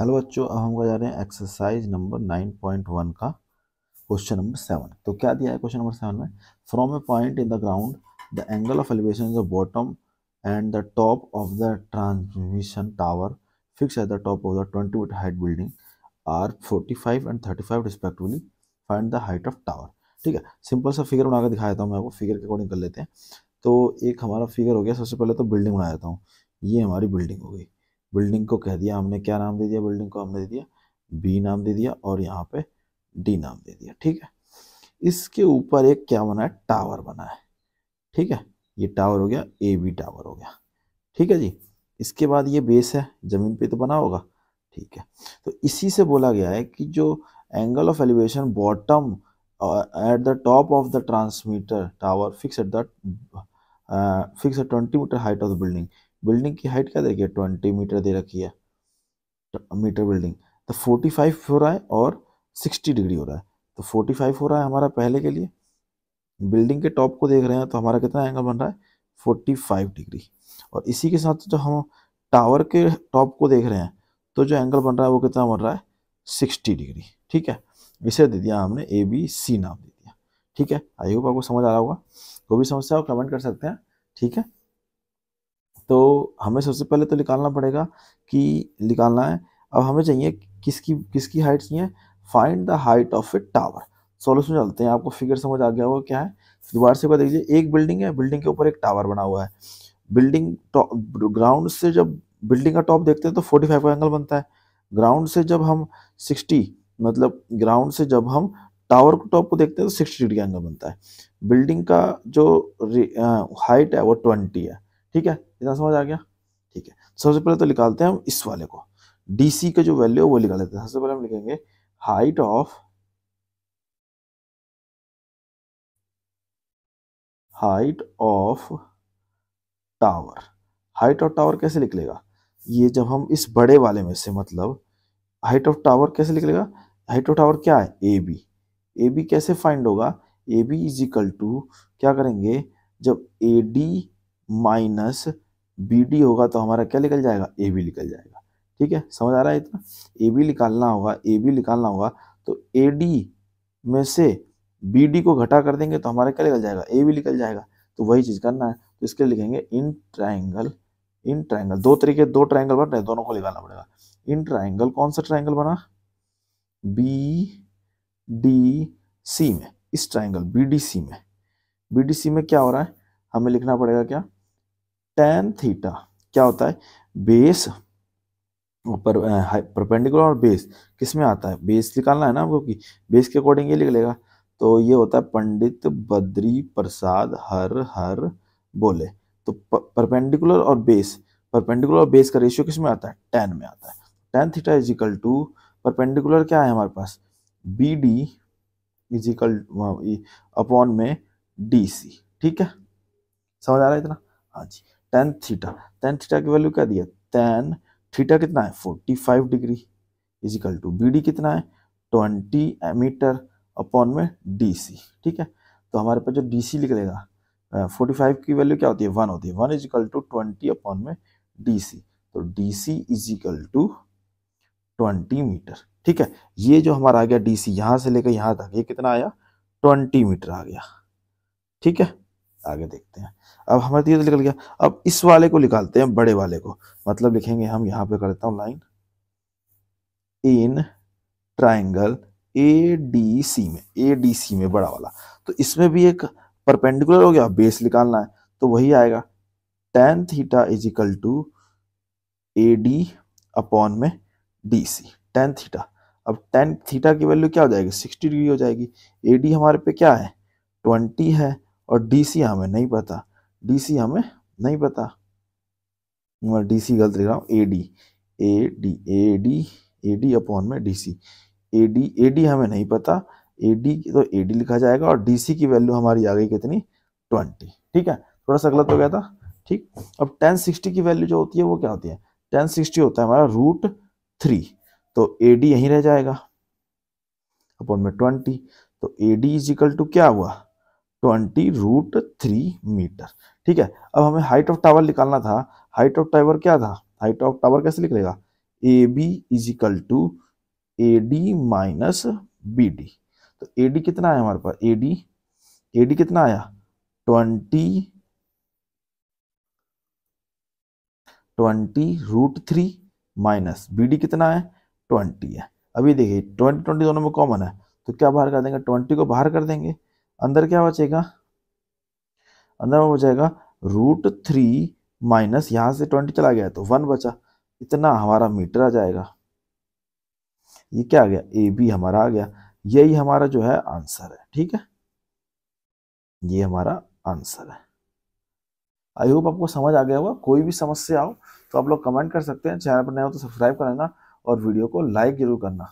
Hello बच्चों, अब हम जा रहे हैं एक्सरसाइज नंबर 9.1 का क्वेश्चन नंबर 7। तो क्या दिया है क्वेश्चन नंबर 7 में? From a point in the ground the angle of elevation is the bottom and the top of the transmission tower fix at the top of the 20 metre height building are 45 and 35 रिस्पेक्टिवली। Find the height of tower. ठीक है, simple सा figure बना के दिखा देता हूँ मैं आपको। फिगर के अकॉर्डिंग कर लेते हैं। तो एक हमारा फिगर हो गया। सबसे पहले तो बिल्डिंग बना देता हूँ। ये हमारी बिल्डिंग हो गई। बिल्डिंग को कह दिया हमने, क्या नाम दे दिया? बिल्डिंग को हमने दे दिया बी नाम दे दिया और यहाँ पे डी नाम दे दिया। ठीक है, इसके ऊपर एक क्या बना है? टावर बना है। ठीक है, ये टावर हो गया, ए बी टावर हो गया। ठीक है जी। इसके बाद ये बेस है, जमीन पे तो बना होगा। ठीक है, तो इसी से बोला गया है कि जो angle of elevation bottom at the top of the transmitter tower fix at 20 metre height of the building. Building की हाइट क्या देखिए, 20 मीटर दे रखी है। मीटर बिल्डिंग तो 45 हो रहा है और 60 डिग्री हो रहा है। तो 45 हो रहा है हमारा पहले के लिए। बिल्डिंग के टॉप को देख रहे हैं तो हमारा कितना एंगल बन रहा है? 45 डिग्री। और इसी के साथ जो हम टावर के टॉप को देख रहे हैं तो जो एंगल बन रहा है वो कितना बन रहा है? 60 डिग्री। ठीक है, इसे दे दिया हमने ए बी सी नाम दे दिया। ठीक है, आई होप आपको समझ आ रहा होगा। कोई भी समस्या हो कमेंट कर सकते हैं। ठीक है, तो हमें सबसे पहले तो निकालना पड़ेगा कि निकालना है। अब हमें चाहिए किसकी किसकी हाइट चाहिए? Find the height of A tower. Solution चलते हैं। आपको फिगर समझ आ गया होगा क्या है। दोबारा से बता दीजिए, एक बिल्डिंग है, बिल्डिंग के ऊपर एक टावर बना हुआ है। बिल्डिंग ग्राउंड से जब बिल्डिंग का टॉप देखते हैं तो 45 का एंगल बनता है। ग्राउंड से जब हम 60 मतलब ग्राउंड से जब हम टावर को टॉप को देखते हैं तो 60 डिग्री एंगल बनता है। बिल्डिंग का जो हाइट है वो 20 है। ठीक है, इतना समझ आ गया। ठीक है, सबसे पहले तो निकालते हैं हम इस वाले को। डीसी का जो वैल्यू है वो निकाल लेते हैं। सबसे पहले हम लिखेंगे height of tower. Height of tower कैसे निकलेगा? ये जब हम इस बड़े वाले में से मतलब हाइट ऑफ टावर कैसे निकलेगा? हाइट ऑफ टावर क्या है? A B. ए बी कैसे फाइंड होगा? A B is equal to क्या करेंगे, जब A D minus B D होगा तो हमारा क्या निकल जाएगा? ए बी निकल जाएगा। ठीक है, समझ आ रहा है इतना? ए बी निकालना होगा, ए बी निकालना होगा तो ए डी में से बी डी को घटा कर देंगे तो हमारा क्या निकल जाएगा? ए बी निकल जाएगा। तो वही चीज करना है। तो इसके लिए लिखेंगे इन ट्राइंगल दो तरीके, दो ट्राइंगल बन रहे हैं, दोनों को निकालना पड़ेगा। इन ट्राइंगल कौन सा ट्राइंगल बना? बी डी सी में। इस ट्राइंगल बी डी सी में, बी डी सी में क्या हो रहा है? हमें लिखना पड़ेगा क्या? टेन थीटा क्या होता है? बेस पर परपेंडिकुलर और बेस किस में आता है? बेस निकालना है ना हमको कि बेस के अकॉर्डिंग ये लिख लेगा। तो ये होता है पंडित बद्री प्रसाद हर हर बोले। तो परपेंडिकुलर और बेस का रेशियो किस में आता है? 10 में आता है। Tan theta is equal to perpendicular क्या है हमारे पास? B D is equal upon में डी सी। ठीक है, समझ आ रहा है इतना? हाँ जी। टेन थीटा की वैल्यू क्या दी है? टेन थीटा कितना है? 45 degree is equal to B D कितना है? 20 मीटर अपॉन में डी सी। ठीक है, तो हमारे पास जो डी सी निकलेगा 45 की वैल्यू क्या होती है? 1 होती है। 1 इज इक्वल टू 20 अपॉन में डी सी। तो D C is equal to 20 metre. ठीक है, ये जो हमारा आ गया डी सी यहां से लेकर यहां तक, ये कितना आया? 20 मीटर आ गया। ठीक है, आगे देखते हैं। अब हमारे धीरे निकल गया। अब इस वाले को निकालते हैं, बड़े वाले को। मतलब लिखेंगे हम यहाँ पे, करता हूँ line in triangle A D C में, ए डी सी में बड़ा वाला। तो इसमें भी एक परपेंडिकुलर हो गया, बेस निकालना है तो वही आएगा tan theta is equal to A D upon में डी सी। टेन थीटा, अब टेन थीटा की वैल्यू क्या हो जाएगी? 60 डिग्री हो जाएगी। ए डी हमारे पे क्या है? 20 है और डी सी हमें नहीं पता। डी सी हमें नहीं पता, डी सी गलत लिख रहा हूँ। A D A D A D A D upon में डी सी। ए डी हमें नहीं पता। ए डी तो ए डी लिखा जाएगा और डी सी की वैल्यू हमारी आ गई कितनी? 20। ठीक है, थोड़ा सा गलत हो गया था। ठीक, अब 1060 की वैल्यू जो होती है वो क्या होती है? 1060 होता है हमारा √3। तो ए डी यहीं रह जाएगा अपॉन में 20। तो A D is equal to क्या हुआ? 20 √3 मीटर। ठीक है, अब हमें हाइट ऑफ टावर निकालना था। हाइट ऑफ टावर क्या था? हाइट ऑफ टावर कैसे निकलेगा? A B is equal to A D minus B D. तो ए डी कितना आया हमारे पास, ए डी कितना आया 20√3 माइनस बी डी कितना है 20 है। अभी देखिए 20 दोनों में कॉमन है, तो क्या बाहर कर देंगे, 20 को बाहर कर देंगे, अंदर क्या बचेगा, अंदर में बचेगा √3 माइनस, यहाँ से 20 चला गया तो 1 बचा, इतना हमारा मीटर आ जाएगा। ये क्या आ गया, ए बी हमारा आ गया। यही हमारा जो है आंसर है। ठीक है, ये हमारा आंसर है। आई होप आपको समझ आ गया होगा। कोई भी समस्या हो तो आप लोग कमेंट कर सकते हैं। चैनल पर नए हो तो सब्सक्राइब करना और वीडियो को लाइक जरूर करना।